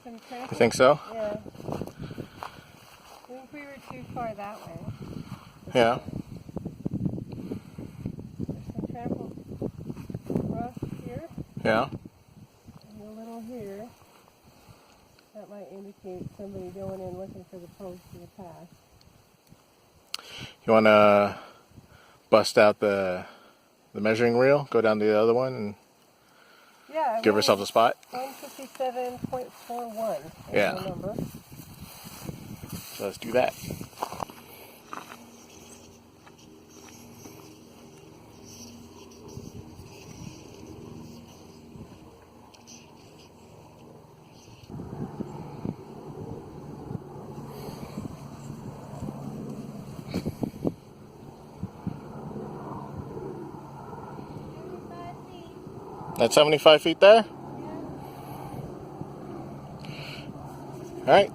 some traffic. You think so? Yeah. I think we were too far that way. Yeah. There's some trampled rough here Yeah. and a little here. That might indicate somebody going in looking for the post in the past. You want to bust out the measuring reel, go down to the other one, and Yeah. give ourselves a spot? 157.41 is Yeah. the number. So let's do that. That's 75 feet there? All right.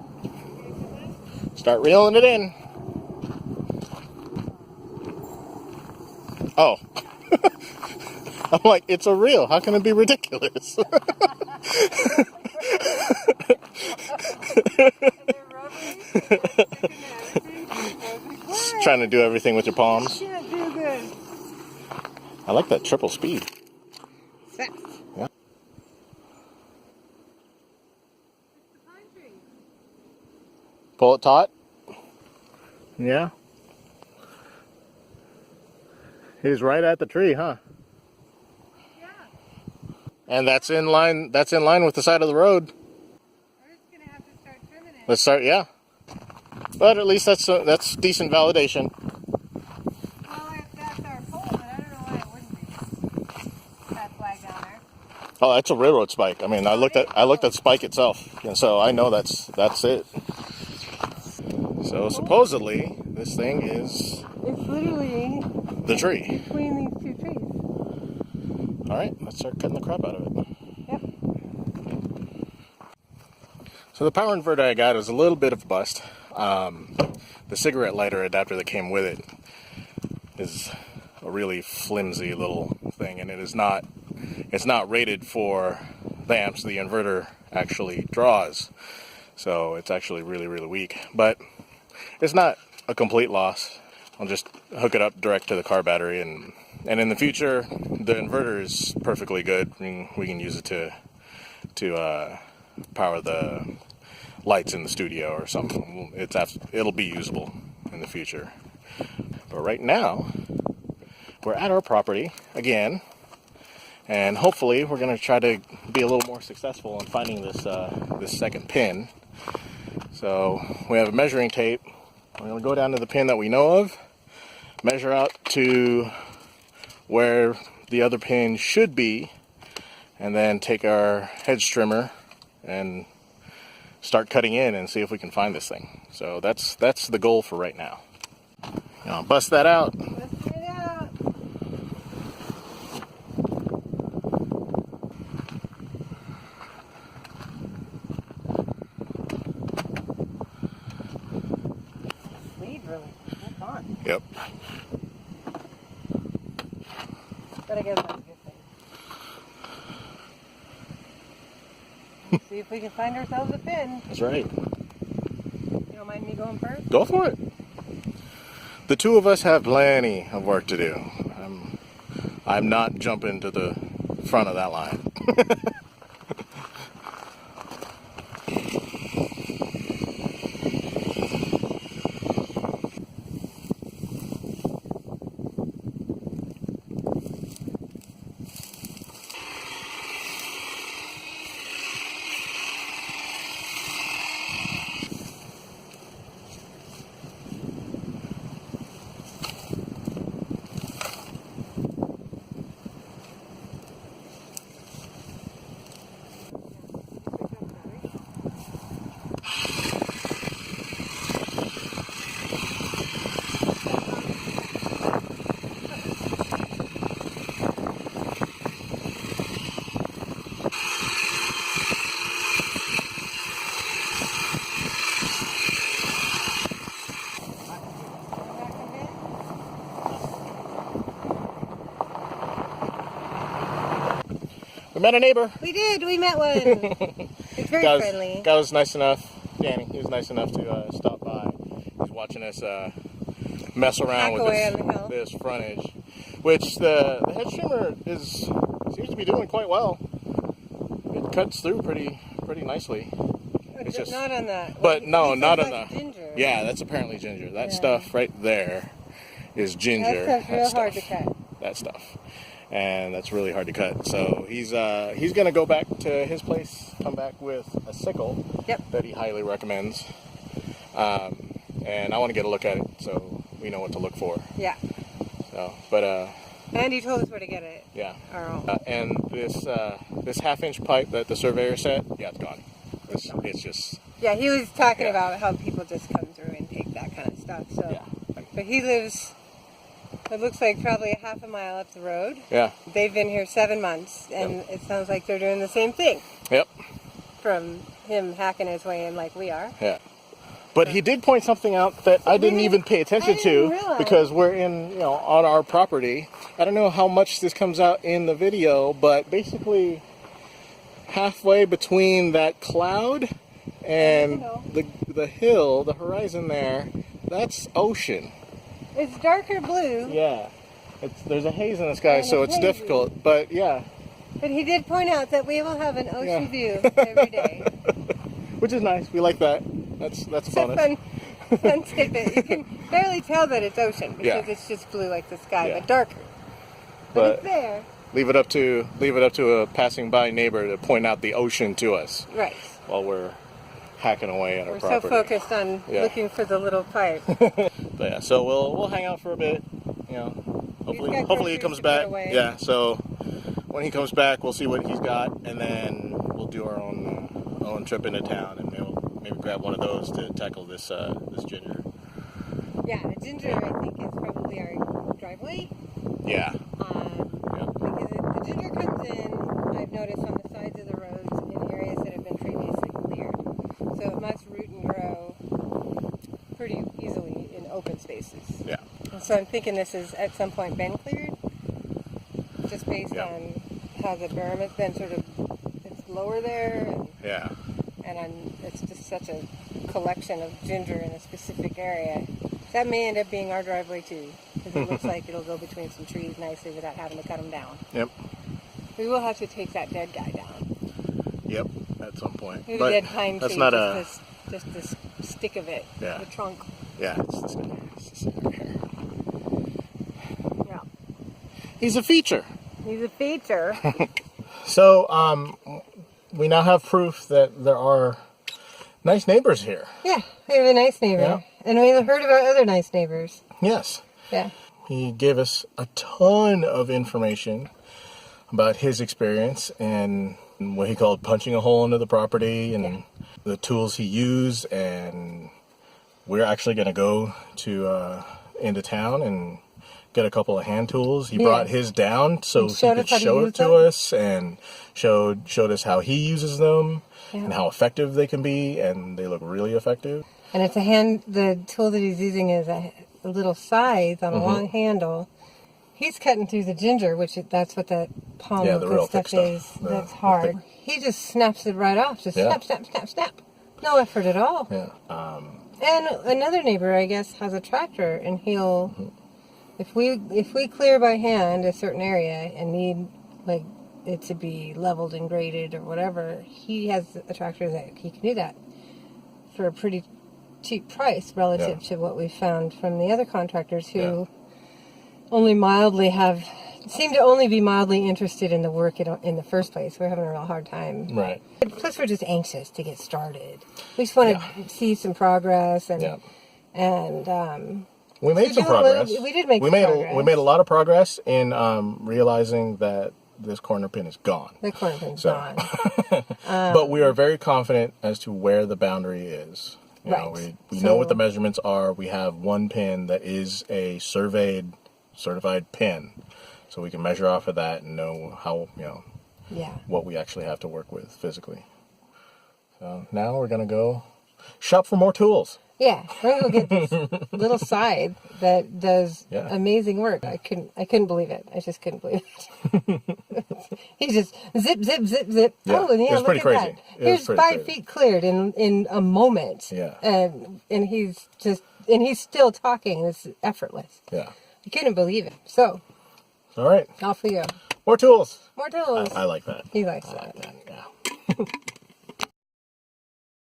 Start reeling it in. Oh. I'm like, it's a reel. How can it be ridiculous? Just trying to do everything with your palms. Can't do this. I like that triple speed. Fast. Yeah. Pull it taut. Yeah. He's right at the tree, huh? Yeah. And that's in line with the side of the road. We're just gonna have to start trimming it. Let's start, yeah. But at least that's decent validation. Well, if that's our pole, but I don't know why it wouldn't be. That flag down there. Oh, that's a railroad spike. I mean, I looked at the spike itself, and so I know that's it. So supposedly this thing is It's literally the tree. between these two trees. All right, let's start cutting the crap out of it. Yep. So the power inverter I got is a little bit of a bust. The cigarette lighter adapter that came with it is a really flimsy little thing, and it's not rated for the amps the inverter actually draws. So it's actually really, really weak. But it's not a complete loss. I'll just hook it up direct to the car battery, and in the future, the inverter is perfectly good. I mean, we can use it to power the lights in the studio or something. It'll be usable in the future. But right now, we're at our property again, and hopefully we're going to try to be a little more successful in finding this second pin. So we have a measuring tape. We're going to go down to the pin that we know of, measure out to where the other pin should be, and then take our hedge trimmer and start cutting in and see if we can find this thing. So that's the goal for right now. Bust that out. Bust it out. Lead really. That's on. Yep. But I guess that's a good thing. See if we can find ourselves a pin. That's right. You don't mind me going first? Go for it. The two of us have plenty of work to do. I'm not jumping to the front of that line. met a neighbor. We did. We met one. He's very friendly. Guy was nice enough. Danny, he was nice enough to stop by. He's watching us mess around with this frontage, which the hedge trimmer seems to be doing quite well. It cuts through pretty nicely. It's just not on that. But no, not on like the ginger. Yeah, that's apparently ginger. That stuff right there is ginger. That stuff's real hard to cut. That stuff. And that's really hard to cut. So he's gonna go back to his place, come back with a sickle that he highly recommends. And I want to get a look at it so we know what to look for. Yeah. So, but and he told us where to get it. Yeah. And this half-inch pipe that the surveyor set, it's gone. It's just. Yeah, he was talking about how people just come through and take that kind of stuff. So. Yeah. But he lives. It looks like probably a half a mile up the road. Yeah. They've been here 7 months, and it sounds like they're doing the same thing. Yep. From him hacking his way in like we are. Yeah. But he did point something out that I didn't even pay attention to because we're on our property. I don't know how much this comes out in the video, but basically halfway between that cloud and the hill, the horizon there, that's ocean. It's darker blue. Yeah. There's a haze in the sky, so it's difficult. But yeah. But he did point out that we will have an ocean view every day. Which is nice. We like that. That's a bonus. Fun tidbit. You can barely tell that it's ocean because it's just blue like the sky, but darker. But it's there. Leave it up to a passing by neighbor to point out the ocean to us. Right. While we're hacking away at our property. We're so focused on looking for the little pipe. But yeah, so we'll hang out for a bit. Hopefully he comes back. Yeah. So when he comes back, we'll see what he's got, and then we'll do our own trip into town, and maybe grab one of those to tackle this ginger. Yeah, the ginger I think is probably our driveway. Yeah. Because the ginger comes in, I've noticed on the sides of the roads in areas that have been previously cleared. So it must root and grow pretty easily in open spaces. Yeah. And so I'm thinking this has at some point been cleared, just based on how the berm has been it's lower there. And it's just such a collection of ginger in a specific area. That may end up being our driveway too, because it looks like it'll go between some trees nicely without having to cut them down. Yep. We will have to take that dead guy down. Yep, at some point. Maybe the dead pine tree, just this stick of it, the trunk. Yeah, it's this guy. It's this guy here. Yeah. He's a feature. He's a feature. So, we now have proof that there are nice neighbors here. Yeah, we have a nice neighbor. Yeah. And we've heard about other nice neighbors. Yes. Yeah. He gave us a ton of information about his experience and what he called punching a hole into the property and the tools he used. And we're actually going to go into town and get a couple of hand tools. He brought his down so he could show it to us and showed us how he uses them and how effective they can be, and they look really effective. And it's the tool that he's using is a little scythe on a long handle. He's cutting through the ginger, that's what that palm looking stuff is. That's hard. He just snaps it right off. Just snap, snap, snap, snap. No effort at all. Yeah. And another neighbor, I guess, has a tractor, and he'll, if we clear by hand a certain area and need like it to be leveled and graded or whatever, he has a tractor that he can do that for a pretty cheap price relative to what we've found from the other contractors who seem to only be mildly interested in the work in the first place. We're having a real hard time. Right. Plus, we're just anxious to get started. We just want to see some progress and we made some progress. We did make progress. We made a lot of progress in realizing that this corner pin is gone. The corner pin's gone. But we are very confident as to where the boundary is. You know, we know what the measurements are. We have one pin that is a certified pin. So we can measure off of that and know how, what we actually have to work with physically. So now we're going to go shop for more tools. Yeah, we're gonna go get this little side that does Yeah. amazing work. I couldn't believe it. I just couldn't believe it. He just zip, zip, zip, zip. Yeah, Oh, and yeah, it was look pretty at crazy. that. It was Here's pretty 5 crazy. feet cleared in a moment. Yeah. and he's still talking. It's effortless. Yeah. I couldn't believe it. So All right. off we go. More tools. More tools. I like that. He likes I that. like that. Yeah.